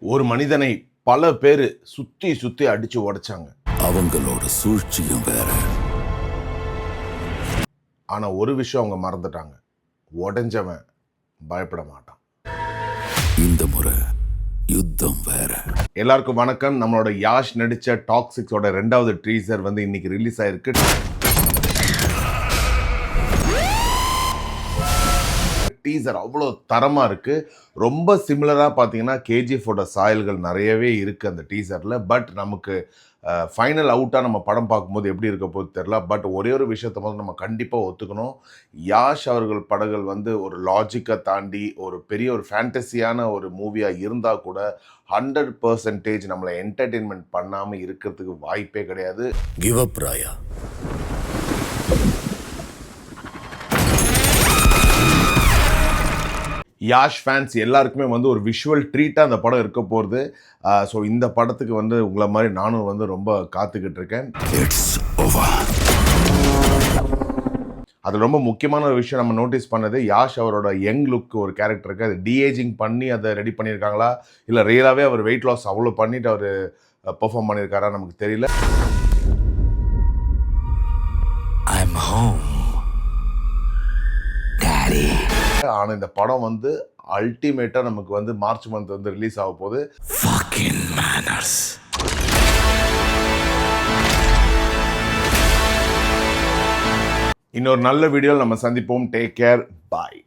ஒரு மனிதனை பல பேர் சுத்தி சுத்தி அடிச்சு உடைச்சாங்க. அவங்களோட சூழ்ச்சியும் வேற. ஆனா ஒரு விஷயம் அவங்க மறந்துட்டாங்க. உடைஞ்சவன் பயப்பட மாட்டான். இந்த முறை யுத்தம் வேற. எல்லாருக்கும் வணக்கம். நம்மளோட யாஷ் நடிச்ச டாக்ஸிக்ஸோட 2வது ட்ரீசர் இன்னைக்கு ரிலீஸ் ஆயிருக்கு. டீசர் அவ்வளோ தரமா இருக்கு. ரொம்ப சிமிலரா பார்த்தீங்கன்னா கேஜிஎஃபோட சாயல்கள் நிறையவே இருக்கு அந்த டீசர்ல. பட் நமக்கு ஃபைனல் அவுட்டாக நம்ம படம் பார்க்கும்போது எப்படி இருக்க போது தெரில. பட் ஒரே ஒரு விஷயத்தை வந்து நம்ம கண்டிப்பாக ஒத்துக்கணும். யாஷ் அவர்கள் படங்கள் ஒரு லாஜிக்கை தாண்டி ஒரு பெரிய ஒரு ஃபேண்டசியான ஒரு மூவியாக இருந்தால் கூட 100% நம்மளை என்டர்டெயின்மெண்ட் பண்ணாமல் இருக்கிறதுக்கு வாய்ப்பே கிடையாது. கிவ் அப் ராயா. யாஷ் ஃபேன்ஸ் எல்லாருக்குமே ஒரு விஷுவல் ட்ரீட்டாக அந்த படம் இருக்க போகிறது. ஸோ இந்த படத்துக்கு உங்களை மாதிரி நானும் ரொம்ப காத்துக்கிட்டு இருக்கேன். அது ரொம்ப முக்கியமான ஒரு விஷயம் நம்ம நோட்டீஸ் பண்ணது, யாஷ் அவரோட யங் லுக் ஒரு கேரக்டர் இருக்குது. அது டிஏஜிங் பண்ணி அதை ரெடி பண்ணியிருக்காங்களா இல்லை ரியலாகவே அவர் வெயிட் லாஸ் அவ்வளோ பண்ணிட்டு அவர் பெர்ஃபார்ம் பண்ணியிருக்காரா நமக்கு தெரியல. ஆனால் இந்த படம் அல்டிமேட்டாக நமக்கு மார்ச் மந்த் ரிலீஸ் ஆக போகுது. இன்னொரு நல்ல வீடியோவில் நம்ம சந்திப்போம். Take care. பாய்.